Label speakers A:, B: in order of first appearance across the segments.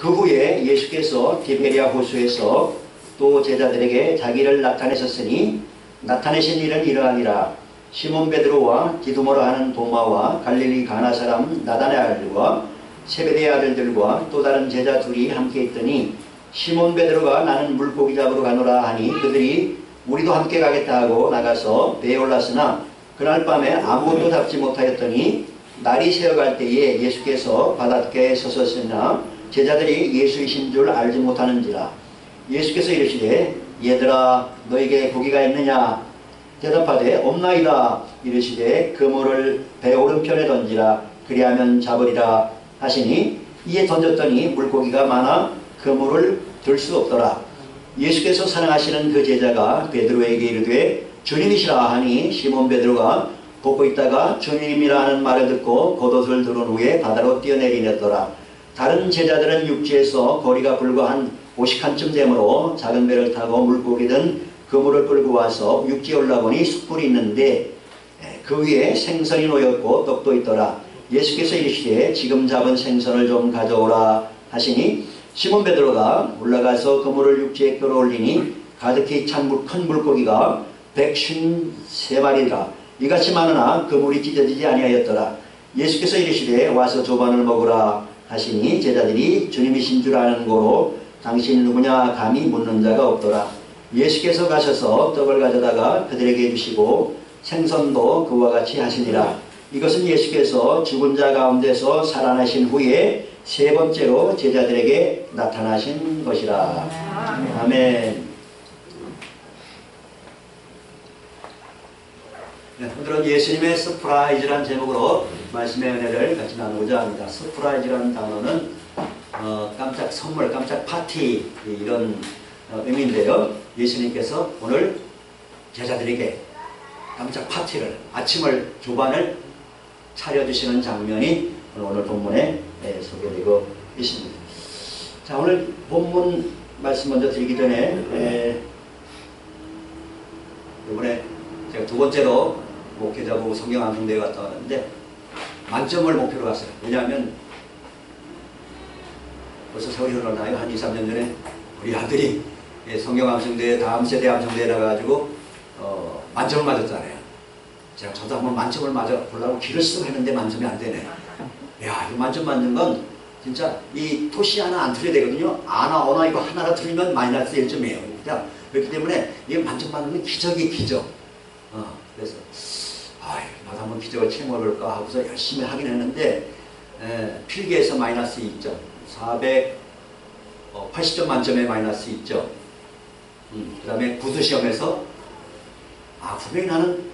A: 그 후에 예수께서 디베리아 호수에서 또 제자들에게 자기를 나타내셨으니 나타내신 일은 이러하니라. 시몬 베드로와 디두모라 하는 도마와 갈릴리 가나 사람 나다나엘과 세베대의 아들들과 또 다른 제자 둘이 함께 있더니 시몬 베드로가 나는 물고기 잡으러 가노라 하니 그들이 우리도 함께 가겠다 하고 나가서 배에 올랐으나 그날 밤에 아무것도 잡지 못하였더니 날이 새어갈 때에 예수께서 바닷가에 서셨으나 제자들이 예수이신 줄 알지 못하는지라. 예수께서 이르시되 얘들아 너에게 고기가 있느냐 대답하되 없나이다. 이르시되 그물을 배 오른편에 던지라 그리하면 잡으리라 하시니 이에 던졌더니 물고기가 많아 그물을 들 수 없더라. 예수께서 사랑하시는 그 제자가 베드로에게 이르되 주님이시라 하니 시몬 베드로가 걷고 있다가 주님이라 하는 말을 듣고 겉옷을 두른 후에 바다로 뛰어내리더라. 다른 제자들은 육지에서 거리가 불과 한 50칸쯤 되므로 작은 배를 타고 물고기든 그물을 끌고 와서 육지에 올라보니 숯불이 있는데 그 위에 생선이 놓였고 떡도 있더라. 예수께서 이르시되 지금 잡은 생선을 좀 가져오라 하시니 시몬 베드로가 올라가서 그물을 육지에 끌어올리니 가득히 찬 큰 물고기가 153마리라. 이같이 많으나 그물이 찢어지지 아니하였더라. 예수께서 이르시되 와서 조반을 먹으라 하시니 제자들이 주님이신 줄 아는 고로 당신 누구냐 감히 묻는 자가 없더라. 예수께서 가셔서 떡을 가져다가 그들에게 주시고 생선도 그와 같이 하시니라. 이것은 예수께서 죽은 자 가운데서 살아나신 후에 세 번째로 제자들에게 나타나신 것이라. 아멘. 네, 오늘은 예수님의 서프라이즈라는 제목으로 말씀의 은혜를 같이 나누고자 합니다. 서프라이즈라는 단어는 깜짝 선물, 깜짝 파티 이런 의미인데요. 예수님께서 오늘 제자들에게 깜짝 파티를 아침을 조반을 차려주시는 장면이 오늘 본문에 소개되고 있습니다. 자, 오늘 본문 말씀 먼저 드리기 전에 이번에 제가 두 번째로 목회자부 성경 암송대회 갔다 왔는데 만점을 목표로 갔어요. 왜냐하면 벌써 세월이 흘러나요. 한 2, 3년 전에 우리 아들이 성경 암송대회 다음 세대 암송대회라 가지고 만점을 맞았잖아요. 제가 저도 한번 만점을 맞아 보려고 기를 쓰고 했는데 만점이 안 되네. 야, 이 만점 맞는 건 진짜 이 토시 하나 안 틀려야 되거든요. 아나 어나 이거 하나가 틀리면 마이너스 1점이에요. 그렇기 때문에 이 만점 맞는 건 기적이 기적. 그래서 나도 한번 기적을 체험해볼까 하고서 열심히 하긴 했는데 필기에서 마이너스 2점, 480점 만점에 마이너스 2점, 그 다음에 구두시험에서 분명히 나는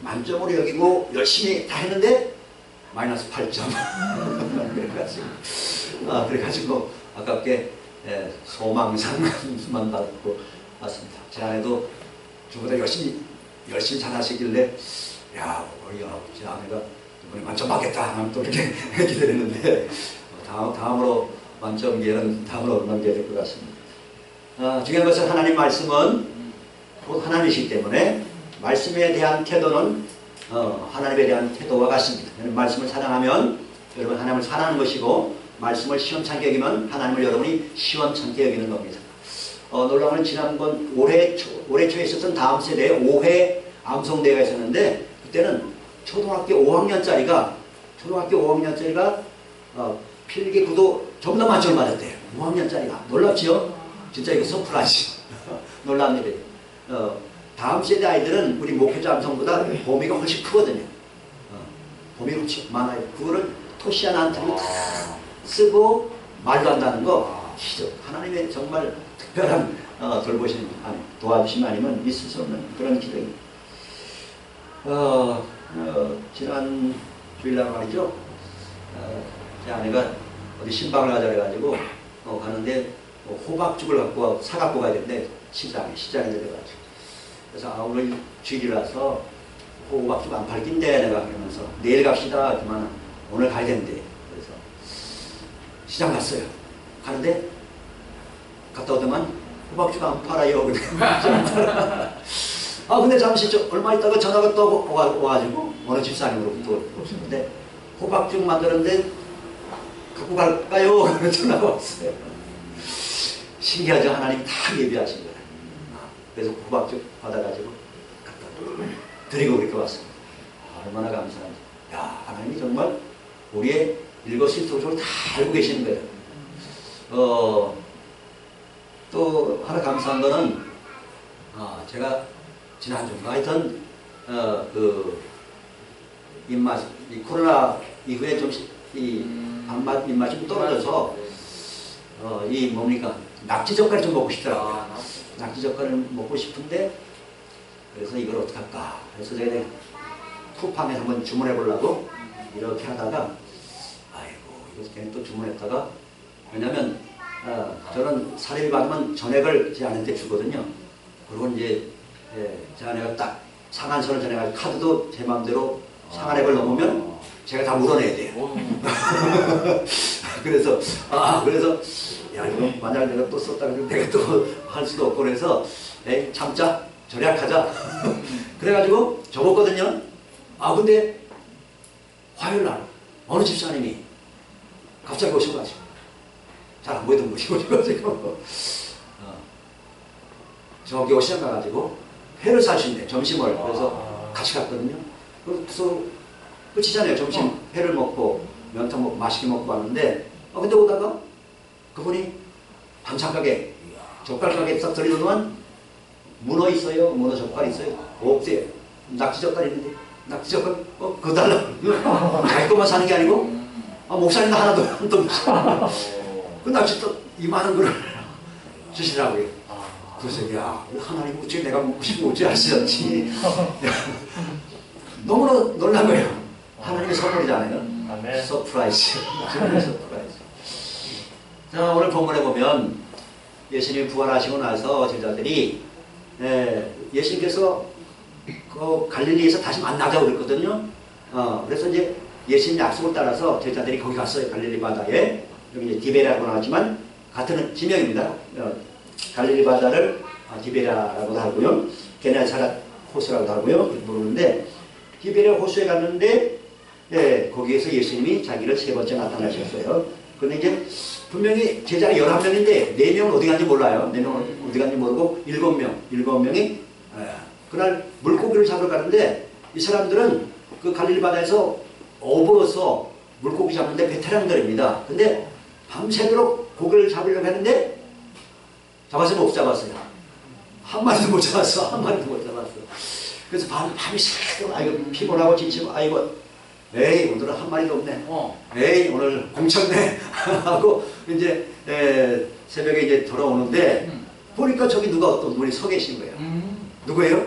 A: 만점으로 여기고 열심히 다 했는데 마이너스 8점. 그래가지고 아깝게 소망상만 받고 왔습니다. 제 아내도 저보다 열심히 잘하시길래 우리 아내가 이번에 만점 받겠다 하면 또 이렇게 기대했는데 다음으로 만점 기회는 다음으로 넘겨야 될 것 같습니다. 중요한 것은 하나님 말씀은 곧 하나님이시기 때문에 말씀에 대한 태도는 하나님에 대한 태도와 같습니다. 말씀을 사랑하면 여러분 하나님을 사랑하는 것이고 말씀을 시원찮게 여기면 하나님을 여러분이 시원찮게 여기는 겁니다. 놀라운 건 지난번 올해 초에 있었던 다음 세대에 5회 암송대회가 있었는데 그때는 초등학교 5학년짜리가 필기 구도 전부 다 만점을 맞았대요. 5학년짜리가. 놀랍지요? 진짜 이거 서프라이즈. 놀라운 일이에요. 다음 세대 아이들은 우리 목회자 암송보다 범위가 훨씬 크거든요. 범위가 훨씬 많아요. 그거를 토시 하나 안 틀리고 다 쓰고 말도 한다는 거 기적. 하나님의 정말 특별한 돌보심, 도와주심 아니면 있을 수 없는 그런 기적입니다. 지난 주일날 말이죠. 제 아내가 어디 신방을 가자 그래가지고 가는데 호박죽을 사갖고 가야 되는데 시장에 들어가지고 그래서 오늘 주일이라서 호박죽 안 팔긴데 내가 그러면서 내일 갑시다. 그만 오늘 가야 된대. 그래서 시장 갔어요. 가는데 갔다 오더만 호박죽 안 팔아요. 근데 잠시 얼마 있다가 전화가 또 와가지고 어느 집사님으로부터 오셨는데 호박죽 만드는데 갖고 갈까요? 그러면 전화가 왔어요. 신기하죠? 하나님 다 예비하신 거예요. 그래서 호박 좀 받아가지고 갖다 드리고 그렇게 왔습니다. 얼마나 감사한지. 야, 하나님이 정말 우리의 일거수일투족을 다 알고 계시는 거예요. 또 하나 감사한 거는 제가 지난주인가 하여튼 입맛, 이 코로나 이후에 좀 입맛이 좀 떨어져서 이 뭡니까 낙지젓갈이 좀 먹고 싶더라고요. 낙지젓갈을 먹고 싶은데 그래서 이걸 어떻게 할까 그래서 제가 쿠팡에 한번 주문해 보려고 이렇게 하다가 아이고 이거 괜히 또 주문했다가 왜냐면 저는 사례비 받으면 전액을 제 아내한테 주거든요. 그리고 이제 제 아내가 딱 상한선을 전해가지고 카드도 제 마음대로 상한액을 넘으면 제가 다 물어내야 돼요. 그래서 야 이거 만약 내가 또 썼다 그러면 내가 또 할 수도 없고 그래서 에이 참자 절약하자. 그래가지고 접었거든요. 근데 화요일날 어느 집사님이 갑자기 오셔가지고 잘 안 보이던 분이 오셔가지고 저기 오시장 가가지고 회를 사신대 점심을. 그래서 같이 갔거든요. 그래서 끝이잖아요. 점심 회를 먹고 면탕 먹고 맛있게 먹고 왔는데 근데 오다가 그분이 반찬가게 젓갈가게 딱 들리는 동안 문어 있어요? 문어 젓갈 있어요? 없어요. 낙지젓갈 있는데 낙지젓갈 그거 달라. 자기 것만 사는 게 아니고 목사님 하나도 안 떴어. 그 낙지젓갈 이만한 거를 주시더라고요. 그래서 야 하나님 어째 내가 먹고 싶은 어째 하시지. 너무나 놀란 거예요. 하나님의 선물이잖아요. 서프라이즈. 서프라이즈. 자, 오늘 본문에 보면 예수님이 부활하시고 나서 제자들이 예수님께서 그 갈릴리에서 다시 만나자고 그랬거든요. 그래서 이제 예수님 약속을 따라서 제자들이 거기 갔어요. 갈릴리 바다에. 여기 이제 디베라고 나왔지만 같은 지명입니다. 갈릴리 바다를 디베라라고도 하고요. 게네사렛 호수라고도 하고요. 부르는데 디베라 호수에 갔는데 거기에서 예수님이 자기를 세 번째 나타나셨어요. 근데 이제 분명히 제자가 11명인데 4명은 어디 갔는지 몰라요. 4명은 어디 갔는지 모르고 7명이 그날 물고기를 잡으러 가는데 이 사람들은 그 갈릴리 바다에서 어부로서 물고기 잡는데 베테랑들입니다. 근데 밤새도록 고기를 잡으려고 했는데 잡았어요? 못 잡았어요? 한 마리도 못 잡았어. 한 마리도 못 잡았어. 그래서 밤이 새도록 아이고 피곤하고 지치고 아이고 에이 오늘은 한 마리도 없네. 에이 오늘 공쳤네. 하고 이제 새벽에 이제 돌아오는데 보니까 저기 누가 어떤 분이 서 계신 거예요. 누구예요?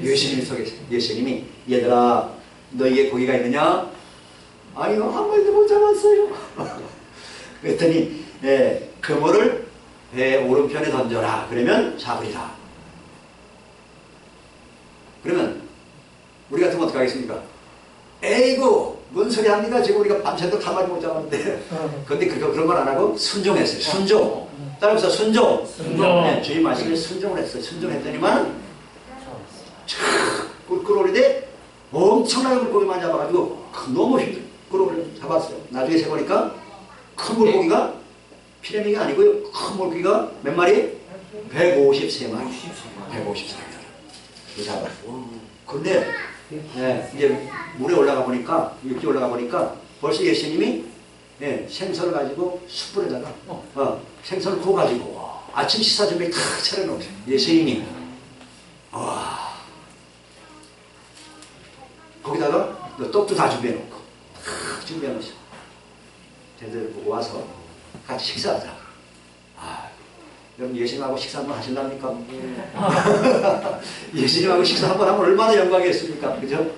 A: 예수님이 서 계신. 예수님이 얘들아 너희에 고기가 있느냐? 아니요 한 마리도 못 잡았어요. 그랬더니 그물을 배 오른편에 던져라. 그러면 잡으리라. 그러면 우리 같으면 어떻게 하겠습니까? 에이구 뭔 소리 합니까? 지금 우리가 밤새도록 한 마리 못 잡았는데. 근데 그런 걸 안 하고 순종했어요. 순종. 따라서 순종. 네, 주님 말씀에 순종을 했어요. 순종했더니만 끌어올리되 엄청나게 물고기만 잡아가지고 너무 힘들게 끌어올려 잡았어요. 나중에 세보니까 큰 물고기가 피레미가 아니고요. 큰 물고기가 몇 마리? 153마리. 153마리. 잡았어요. 근데 이제 물에 올라가 보니까 육지에 올라가 보니까 벌써 예수님이 생선을 가지고 숯불에다가 생선을 구워가지고 아침 식사 준비 다 차려놓으세요. 예수님이 거기다가 떡도 다 준비해놓고 다 준비해놓으세요. 쟤들 보고 와서 같이 식사하자. 여러분 예수님하고 식사 한번 하실랍니까? 예수님하고 식사 한번 하면 얼마나 영광이겠습니까? 그죠?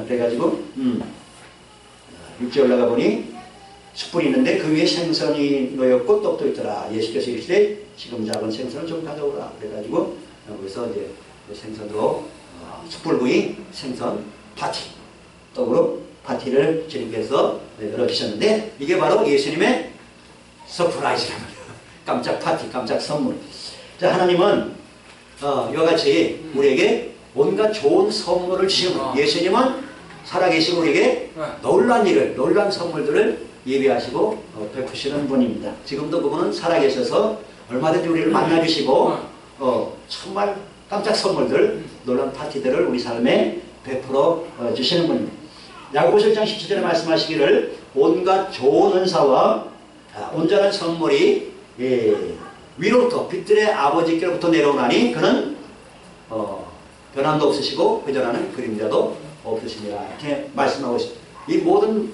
A: 그래가지고 육지에 올라가 보니 숯불이 있는데 그 위에 생선이 놓였고 떡도 있더라. 예수께서 이르시되 지금 잡은 생선을 좀 가져오라. 그래가지고 거기서 이제 생선도 숯불 구이 생선 파티 떡으로 파티를 주님께서 열어주셨는데 이게 바로 예수님의 서프라이즈라는 거예요. 깜짝 파티, 깜짝 선물. 자, 하나님은 이와 같이 우리에게 온갖 좋은 선물을 주시고 예수님은 살아계신 우리에게 놀란 일을, 놀란 선물들을 예비하시고 베푸시는 분입니다. 지금도 그분은 살아계셔서 얼마든지 우리를 만나주시고 정말 깜짝 선물들, 놀란 파티들을 우리 삶에 베풀어 주시는 분입니다. 야고보서 1장 17절에 말씀하시기를 온갖 좋은 은사와 온전한 선물이 위로부터 빛들의 아버지께로부터 내려오나니 그는 변함도 없으시고 회전하는 그림자도 없으십니다. 이렇게 말씀하고 있습니다. 이 모든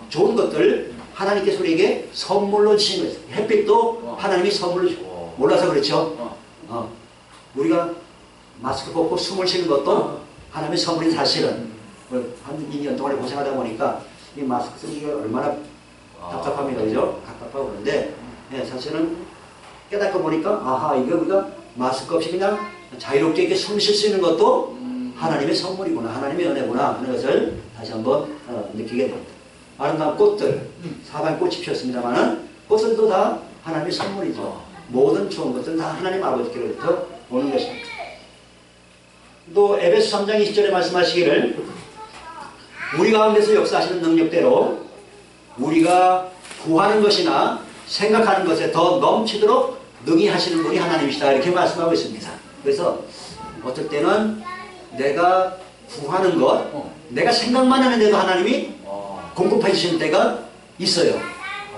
A: 좋은 것들 하나님께서 우리에게 선물로 주신 거예요. 햇빛도 하나님이 선물로 주고 몰라서 그렇죠. 우리가 마스크 벗고 숨을 쉬는 것도 하나님의 선물이 사실은 한 2년 동안 고생하다 보니까 이 마스크 쓰기가 얼마나 답답합니다. 그죠? 답답하고 그런데 사실은 깨닫고 보니까 아하 이거 우리가 마스크 없이 그냥 자유롭게 이렇게 숨 쉴 수 있는 것도 하나님의 선물이구나, 하나님의 은혜구나 하는 것을 다시 한번 느끼게 됩니다. 아름다운 꽃들, 사방에 꽃이 피었습니다만은 꽃들도 다 하나님의 선물이죠. 모든 좋은 것들은 다 하나님 아버지께로부터 오는 것입니다. 또 에베소 3장 20절에 말씀하시기를 우리 가운데서 역사하시는 능력대로 우리가 구하는 것이나 생각하는 것에 더 넘치도록 능히 하시는 분이 하나님이시다 이렇게 말씀하고 있습니다. 그래서 어떨 때는 내가 구하는 것, 내가 생각만 하는데도 하나님이 공급해 주시는 때가 있어요.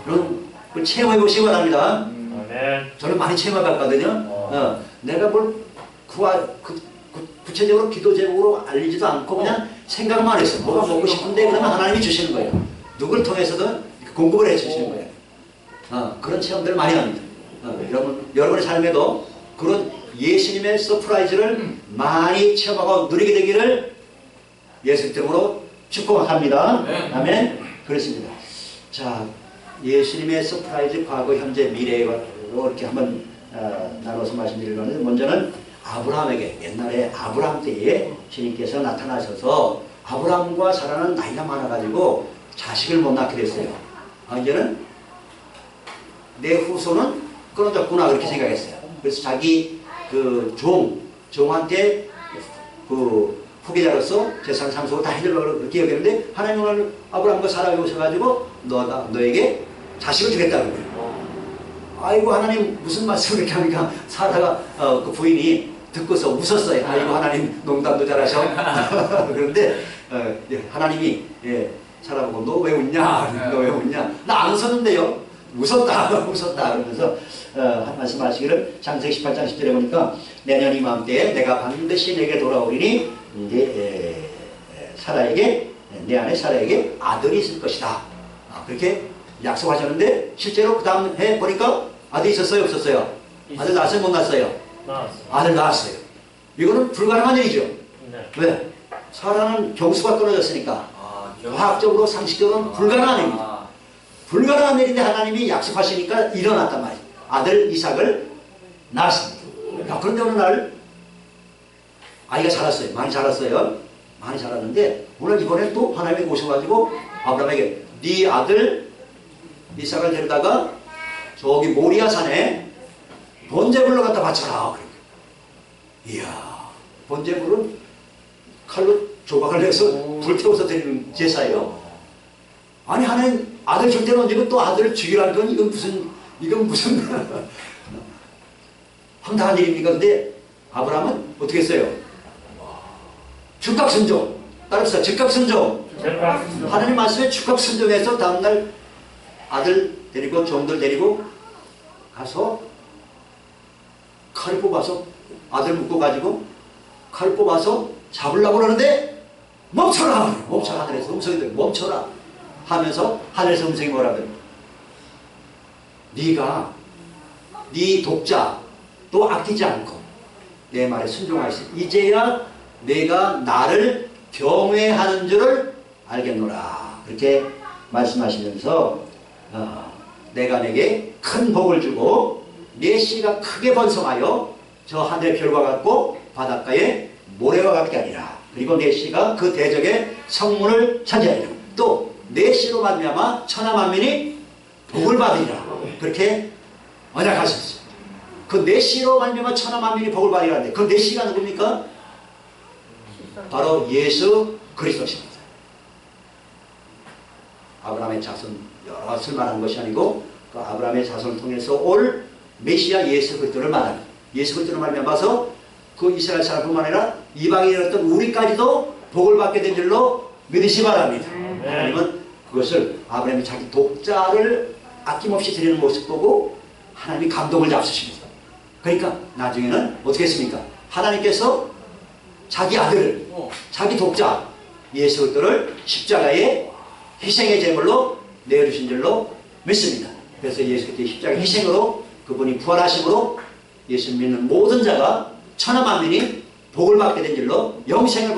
A: 그럼 체험해 보시기 바랍니다. 저는 많이 체험해 봤거든요. 내가 뭘 구체적으로 기도 제목으로 알리지도 않고 그냥 생각만 했어. 뭐가 먹고 싶은데 그러면 하나님이 주시는 거예요. 누구를 통해서든 공급을 해 주시는 거예요. 그런 체험들을 많이 합니다. 여러분의 삶에도 그런 예수님의 서프라이즈를 많이 체험하고 누리게 되기를 예수 이름으로 축복합니다. 아멘. 그렇습니다. 자, 예수님의 서프라이즈 과거, 현재, 미래로 이렇게 한번 나눠서 말씀드리려는데 먼저는 아브라함에게 옛날에 아브라함 때에 주님께서 나타나셔서 아브라함과 사라는 나이가 많아가지고 자식을 못 낳게 됐어요. 이제는 내 후손은 끊어졌구나 그렇게 생각했어요. 그래서 자기 그 종한테 그 후계자로서 재산 상속을 다 해주려고 그렇게 여겼는데 하나님은 오늘 아브라함과 사라에 오셔가지고 너에게 자식을 주겠다는 거예요. 아이고 하나님 무슨 말씀을 이렇게 하니까 사라가 그 부인이 듣고서 웃었어요. 아이고 하나님 농담도 잘하셔. 그런데 하나님이 사라 보고 너 왜 웃냐? 너 왜 웃냐? 나 안 웃었는데요. 웃었다. 그러면서 말씀하시기를 창세기 18장 10절에 보니까 내년 이맘때에 내가 반드시 내게 돌아오리니 사라에게 내 안에 사라에게 아들이 있을 것이다. 그렇게 약속하셨는데 실제로 그 다음 해 보니까 아들이 있었어요? 없었어요? 아들 낳았어요? 못 낳았어요? 아들 낳았어요. 이거는 불가능한 일이죠. 네. 왜? 사라는 경수가 떨어졌으니까 과학적으로 상식적으로는 불가능한 일입니다. 불가능한 일인데 하나님이 약속하시니까 일어났단 말이에요. 아들 이삭을 낳았습니다. 그런데 어느 날 아이가 자랐어요. 많이 자랐어요. 많이 자랐는데 오늘 이번에 또 하나님이 오셔가지고 아브라함에게 네 아들 이삭을 데려다가 저기 모리아 산에 번제물로 갖다 바쳐라. 이야, 번제물은 칼로 조각을 내서 불태워서 드리는 제사예요. 아니 하나님 아들 줄 때는 언제고 또 아들을 죽이라는 건 이건 무슨 황당한 일입니까? 근데 아브라함은 어떻게 했어요? 즉각순종. 따라서 즉각순종. 하나님 말씀에 즉각순종해서 다음날 아들 데리고 종들 데리고 가서 칼 뽑아서 아들 묶고 가지고 칼 뽑아서 잡으려고 그러는데 멈춰라! 하늘에서 음성이 들려 멈춰라! 하면서 하늘에서 음성이 뭐라고요? 네가 네 독자 또 아끼지 않고 내 말에 순종할 수 이제야 내가 나를 경외하는 줄을 알겠노라. 그렇게 말씀하시면서 내가 내게 큰 복을 주고 내 씨가 크게 번성하여 저 하늘의 별과 같고 바닷가의 모래와 같게 하리라. 그리고 내 씨가 그 대적의 성문을 차지하리라. 또 내 씨로 말미암아 천하 만민이 복을 받으리라. 그렇게 언약하셨어요. 그 내 씨로 말미암아 천하 만민이 복을 받으리라는데 그 내 씨가 누굽니까? 바로 예수 그리스도십니다. 아브라함의 자손 여러것을 말하는 것이 아니고 그 아브라함의 자손을 통해서 올 메시아 예수 그리스도를 말합니다. 예수 그리스도를 말미암아서 그 이스라엘 사람뿐만 아니라 이방인이었던 우리까지도 복을 받게 된 줄로 믿으시 바랍니다. 하나님은 그것을 아브라함이 자기 독자를 아낌없이 드리는 모습 보고 하나님이 감동을 잡수십니다. 그러니까 나중에는 어떻게 했습니까? 하나님께서 자기 아들을, 자기 독자 예수 그리스도를 십자가에 희생의 제물로 내어주신 줄로 믿습니다. 그래서 예수 그리스도의 십자가 희생으로 그분이 부활하심으로 예수 믿는 모든 자가 천하 만민이 복을 받게 된 줄로, 영생을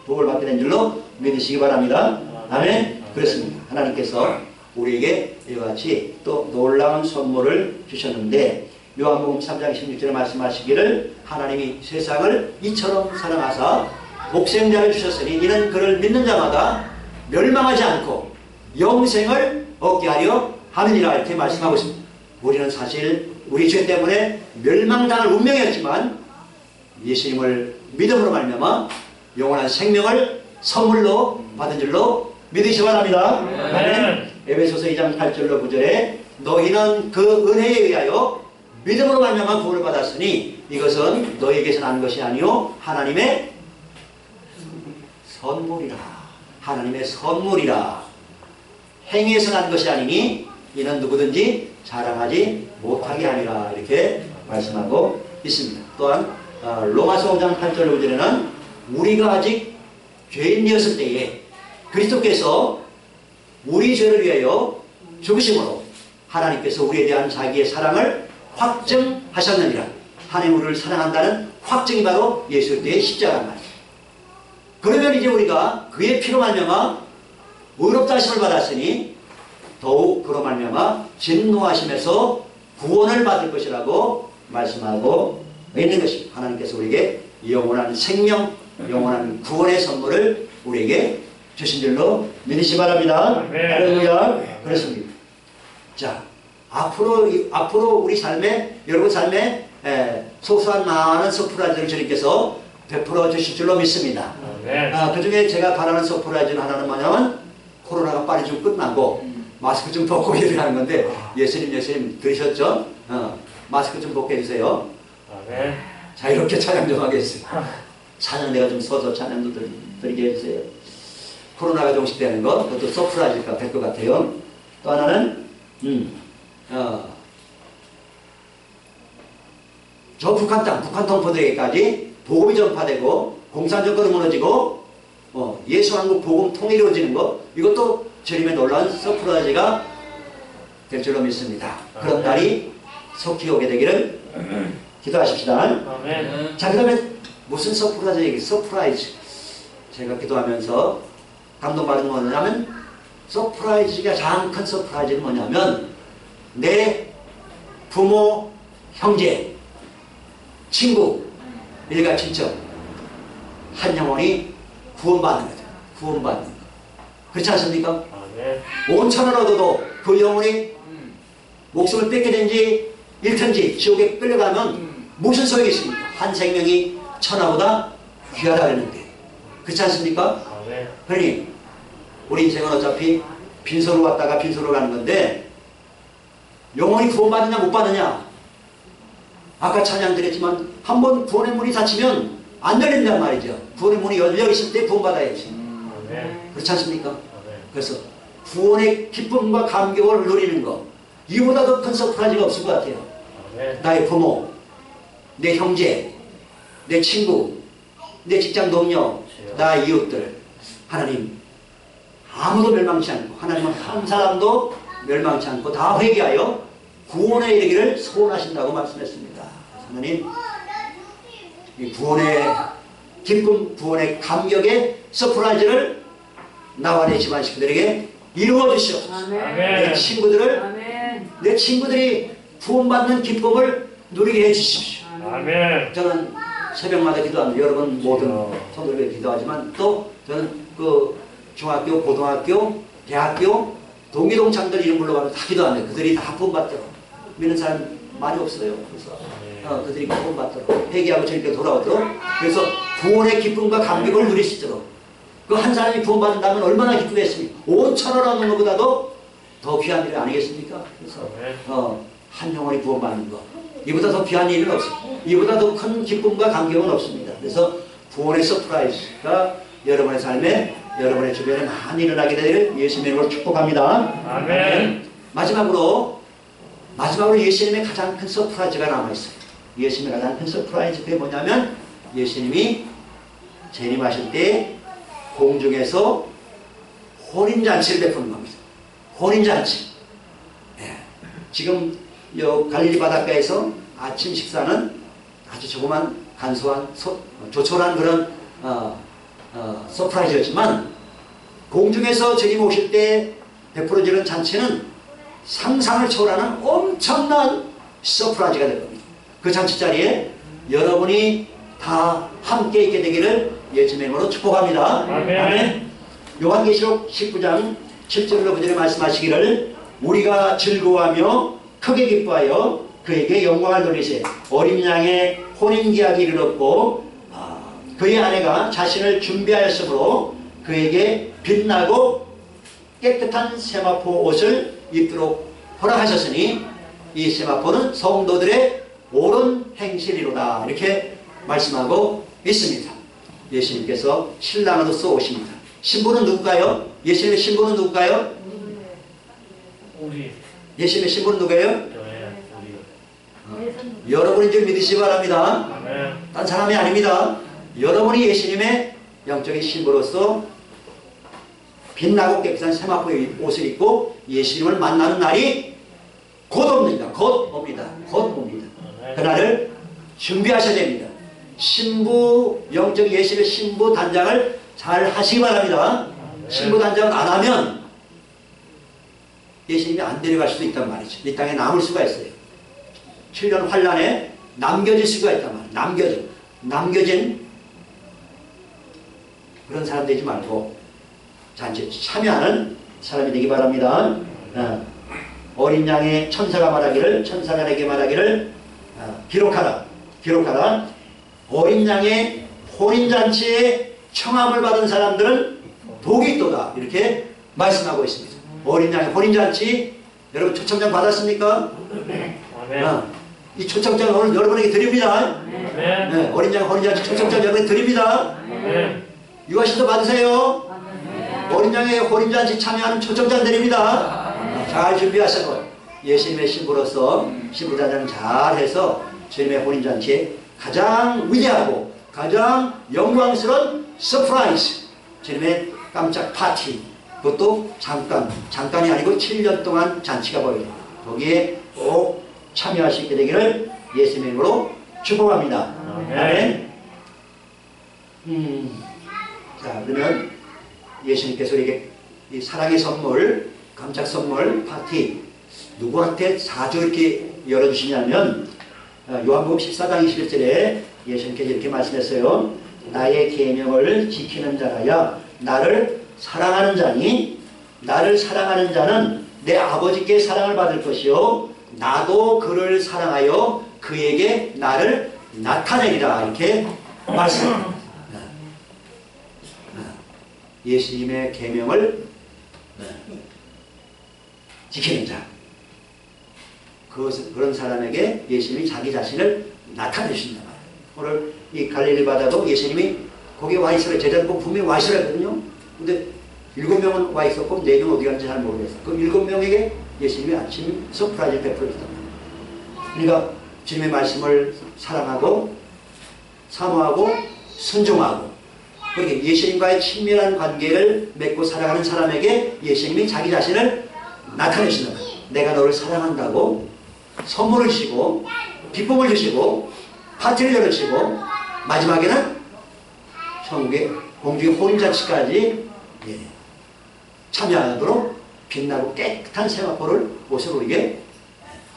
A: 복을 받게 된 줄로 믿으시기 바랍니다. 아멘. 그렇습니다. 하나님께서 우리에게 이와 같이 또 놀라운 선물을 주셨는데, 요한복음 3장 16절에 말씀하시기를 하나님이 세상을 이처럼 사랑하사 독생자를 주셨으니 이는 그를 믿는 자마다 멸망하지 않고 영생을 얻게 하려 하느니라, 이렇게 말씀하고 있습니다. 우리는 사실 우리 죄 때문에 멸망당할 운명이었지만 예수님을 믿음으로 말미암아 영원한 생명을 선물로 받은 줄로 믿으시 바랍니다. 아멘. 에베소서 2장 8절로 9절에 너희는 그 은혜에 의하여 믿음으로 말미암아 구원을 받았으니 이것은 너희에게서 난 것이 아니요 하나님의 선물이라. 하나님의 선물이라. 행위에서 난 것이 아니니 이는 누구든지 자랑하지 못하게 하니라, 이렇게 말씀하고 있습니다. 또한 로마서 5장 8절 5절에는 우리가 아직 죄인이었을 때에 그리스도께서 우리 죄를 위하여 죽으심으로 하나님께서 우리에 대한 자기의 사랑을 확증하셨느니라. 하나님 우리를 사랑한다는 확증이 바로 예수 그리스도의 십자가란 말이에요. 그러면 이제 우리가 그의 피로 말미암아 의롭다 하심을 받았으니 더욱 그로 말미암아 진노하심에서 구원을 받을 것이라고 말씀하고 있는 것입니다. 하나님께서 우리에게 영원한 생명, 영원한 구원의 선물을 우리에게 주신 줄로 믿으시 바랍니다. 할렐루야. 그렇습니다. 자, 앞으로 우리 삶에, 여러분 삶에 소소한 많은 서프라이즈를 주님께서 베풀어 주실 줄로 믿습니다. 그 중에 제가 바라는 서프라이즈는 하나는 뭐냐면 코로나가 빨리 좀 끝나고 마스크 좀 벗고 얘기하는 건데, 예수님 들으셨죠? 마스크 좀 벗게 해주세요. 자, 이렇게 찬양 좀 하겠습니다. 찬양 내가 좀 서서 찬양도 드리게 해주세요. 코로나가 종식되는 것, 그것도 서프라이즈가 될 것 같아요. 또 하나는 저 북한 땅, 북한 동포들에게까지 복음이 전파되고 공산정권이 무너지고 예수한국 복음 통일이 이루어지는 것, 이것도 주님의 놀라운 서프라이즈가 될 줄로 믿습니다. 그런 날이 속히 오게 되기를 기도하십시다. 아멘. 자, 그러면 무슨 서프라이즈? 제가 기도하면서 감동받은 건 뭐냐면, 서프라이즈가 가장 큰 서프라이즈는 뭐냐면 내 부모, 형제, 친구, 일가 친척 한 영혼이 구원받는 거죠. 구원받는 거. 그렇지 않습니까? 온 천을 얻어도 그 영혼이 목숨을 뺏게 된지 잃든지 지옥에 끌려가면 무슨 소용이 있습니까? 한 생명이 천하보다 귀하다 그랬는데, 그렇지 않습니까? 그러니 우리 인생은 어차피 빈소로 왔다가 빈소로 가는 건데, 영혼이 구원받느냐 못 받느냐, 아까 찬양 드렸지만 한번 구원의 문이 닫히면 안 열린단 말이죠. 구원의 문이 열려 있을 때 구원받아야지. 그렇지 않습니까? 그래서 구원의 기쁨과 감격을 누리는 것, 이보다 더 큰 서프라이즈가 없을 것 같아요. 나의 부모, 내 형제, 내 친구, 내 직장 동료, 나의 이웃들, 하나님 아무도 멸망치 않고, 하나님은 한 사람도 멸망치 않고 다 회개하여 구원에 이르기를 소원하신다고 말씀했습니다. 하나님, 이 구원의 기쁨, 구원의 감격의 서프라이즈를 나와 내 집안 식구들에게 이루어 주시옵소서. 내 친구들이 구원받는 기쁨을 누리게 해 주십시오. 저는 새벽마다 기도합니다. 여러분 모든 성도들에게 기도하지만, 또 저는 그 중학교, 고등학교, 대학교 동기동창들 이름 불러가면서 다 기도합니다. 그들이 다 구원받도록. 믿는 사람 많이 없어요. 그래서 그들이 구원받도록, 회개하고 저희께 돌아오도록, 그래서 구원의 기쁨과 감격을 누리시도록 그 한 사람이 구원받는다면 얼마나 기쁘겠습니까? 5천을 얻는 것보다도 더 귀한 일 아니겠습니까? 그래서 한 영혼이 구원받는 것, 이보다 더 귀한 일은 없습니다. 이보다 더 큰 기쁨과 감격은 없습니다. 그래서 구원의 서프라이즈가 여러분의 삶에, 여러분의 주변에 많이 일어나게 되기를 예수님의 이름으로 축복합니다.
B: 아멘.
A: 마지막으로 예수님의 가장 큰 서프라이즈가 남아있어요. 예수님의 가장 큰 서프라이즈, 그게 뭐냐면 예수님이 재림하실 때 공중에서 혼인잔치를 베푸는 겁니다. 혼인잔치. 예. 지금 요 갈릴리 바닷가에서 아침 식사는 아주 조그만 간소한 조촐한 그런 서프라이즈였지만, 공중에서 주님 오실 때 베풀어지는 잔치는 상상을 초월하는 엄청난 서프라이즈가 될 겁니다. 그 잔치 자리에 여러분이 다 함께 있게 되기를 예수님의 이름으로 축복합니다. 아멘. 요한계시록 19장 7절로 9절에 말씀하시기를 우리가 즐거워하며 크게 기뻐하여 그에게 영광을 돌리세. 어린 양의 혼인계약이 이르렀고 그의 아내가 자신을 준비하였으므로 그에게 빛나고 깨끗한 세마포 옷을 입도록 허락하셨으니 이 세마포는 성도들의 옳은 행실이로다. 이렇게 말씀하고 있습니다. 예수님께서 신랑으로서 오십니다. 신부는 누굴까요? 예수님의 신부는 누굴까요?
B: 우리.
A: 예수님의 신부는 누구예요?
B: 우리.
A: 여러분인 줄 믿으시기 바랍니다.
B: 아멘.
A: 딴 사람이 아닙니다. 여러분이 예수님의 영적인 신부로서 빛나고 깨끗한 세마포의 옷을 입고 예수님을 만나는 날이 곧 옵니다. 곧 옵니다. 곧 옵니다. 그날을 준비하셔야 됩니다. 신부, 영적 예수님의 신부 단장을 잘 하시기 바랍니다. 신부 단장을 안 하면 예수님이 안 데려갈 수도 있단 말이죠. 이 땅에 남을 수가 있어요. 7년 환란에 남겨질 수가 있단 말이에요. 남겨진 그런 사람 되지 말고 잔치에 참여하는 사람이 되기 바랍니다. 어린 양의 천사가 내게 말하기를 기록하라. 어린 양의 혼인잔치에 청함을 받은 사람들은 복이 있도다. 이렇게 말씀하고 있습니다. 어린 양의 혼인잔치, 여러분 초청장 받았습니까? 이 초청장 오늘 여러분에게 드립니다. 네, 어린 양 혼인잔치 초청장 여러분에게 드립니다. 유아신도 받으세요. 어린 양의 혼인잔치 참여하는 초청장 드립니다. 잘 준비하시고 예수님의 신부로서 신부단장 잘해서 주님의 혼인잔치에 가장 위대하고 가장 영광스러운 서프라이즈, 주님의 깜짝 파티, 그것도 잠깐이 아니고 7년 동안 잔치가 벌어집니다. 거기에 꼭 참여하시게 되기를 예수님의 이름으로 축복합니다. 아멘. 자, 그러면 예수님께서 우리에게 이 사랑의 선물, 깜짝 선물 파티 누구한테 사주 이렇게 열어주시냐면 요한복음 14장 21절에 예수님께서 이렇게 말씀했어요. 나의 계명을 지키는 자라야 나를 사랑하는 자니, 나를 사랑하는 자는 내 아버지께 사랑을 받을 것이요 나도 그를 사랑하여 그에게 나를 나타내리라. 이렇게 말씀합니다. 예수님의 계명을 지키는 자, 그런 사람에게 예수님이 자기 자신을 나타내신다. 오늘 이 갈릴리 바다도 예수님이 거기에 와 있어요. 제자들 보면 분명히 와 있었거든요. 근데 7명은 와 있었고 4명 어디 갔는지 잘 모르겠어요. 그 7명에게 예수님이 아침 서프라이즈 베풀었다. 그러니까 주님의 말씀을 사랑하고 사모하고 순종하고, 그렇게 예수님과의 친밀한 관계를 맺고 살아가는 사람에게 예수님이 자기 자신을 나타내신다. 내가 너를 사랑한다고 선물을 주시고 기쁨을 주시고 파티를 열어주시고 마지막에는 천국의 공중의 혼인잔치까지 참여하도록 빛나고 깨끗한 세마포를 옷을 우리에게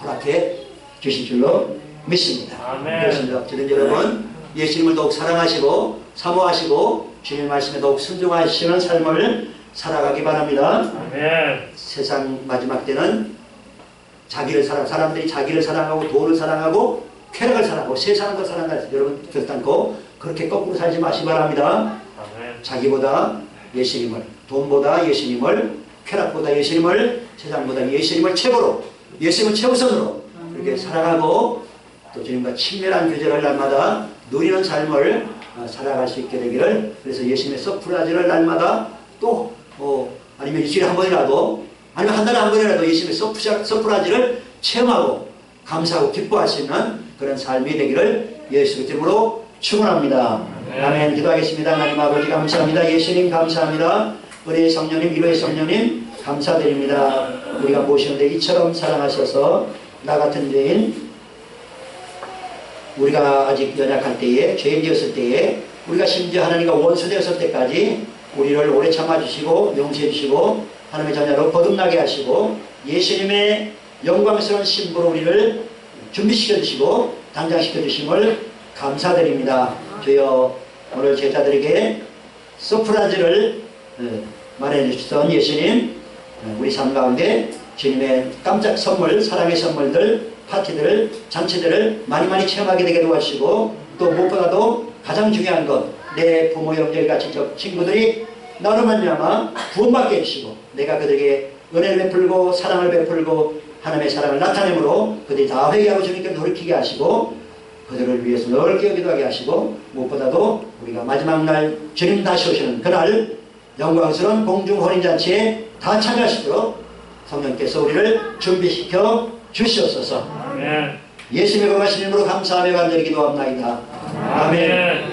A: 허락해 주실 줄로 믿습니다. 그렇습니다. 저는 여러분 예수님을 더욱 사랑하시고 사모하시고 주님의 말씀에 더욱 순종하시는 삶을 살아가기 바랍니다.
B: 아멘.
A: 세상 마지막 때는 사람들이 자기를 사랑하고 돈을 사랑하고 쾌락을 사랑하고 세상을 더 사랑하지, 여러분 결단코 그렇게 거꾸로 살지 마시기 바랍니다.
B: 아멘.
A: 자기보다 예수님을, 돈보다 예수님을, 쾌락보다 예수님을, 세상보다 예수님을 최고로, 예수님을 최우선으로 이렇게 살아가고 또 주님과 친밀한 교제를 날마다 누리는 삶을 살아갈 수 있게 되기를, 그래서 예수님의 서프라즈를 날마다 또 아니면 일주일에 한 번이라도 아니면 한 달에 한 번이라도 예수님의 서프라즈를 체험하고 감사하고 기뻐할 수 있는 그런 삶이 되기를 예수 이름으로 축원합니다. 아멘. 기도하겠습니다. 하나님 아버지 감사합니다. 예수님 감사합니다. 은혜의 성령님, 위로의 성령님 감사드립니다. 우리가 모시는데 이처럼 사랑하셔서 나 같은 죄인, 우리가 아직 연약할 때에, 죄인 되었을 때에, 우리가 심지어 하나님과 원수 되었을 때까지 우리를 오래 참아주시고 용서해 주시고 하나님의 자녀로 거듭나게 하시고 예수님의 영광스러운 신부로 우리를 준비시켜 주시고 단장시켜 주심을 감사드립니다. 주여, 오늘 제자들에게 서프라즈를 말해 주시던 예수님, 우리 삶 가운데 주님의 깜짝 선물, 사랑의 선물들, 파티들, 잔치들을 많이 체험하게 되게 도와주시고 또 무엇보다도 가장 중요한 것, 내 부모, 형제가 친척, 친구들이 나로 말미암아 구원받게 해주시고 내가 그들에게 은혜를 베풀고 사랑을 베풀고 하나님의 사랑을 나타내므로 그들이 다 회개하고 주님께 돌이키게 하시고 그들을 위해서 늘 기도하게 하시고 무엇보다도 우리가 마지막 날 주님 다시 오시는 그날 영광스러운 공중 혼인잔치에 다 참여하시도록 성령께서 우리를 준비시켜 주시옵소서. 예수님의 거룩하신 이름으로 감사하며 간절히 기도합나이다. 아멘.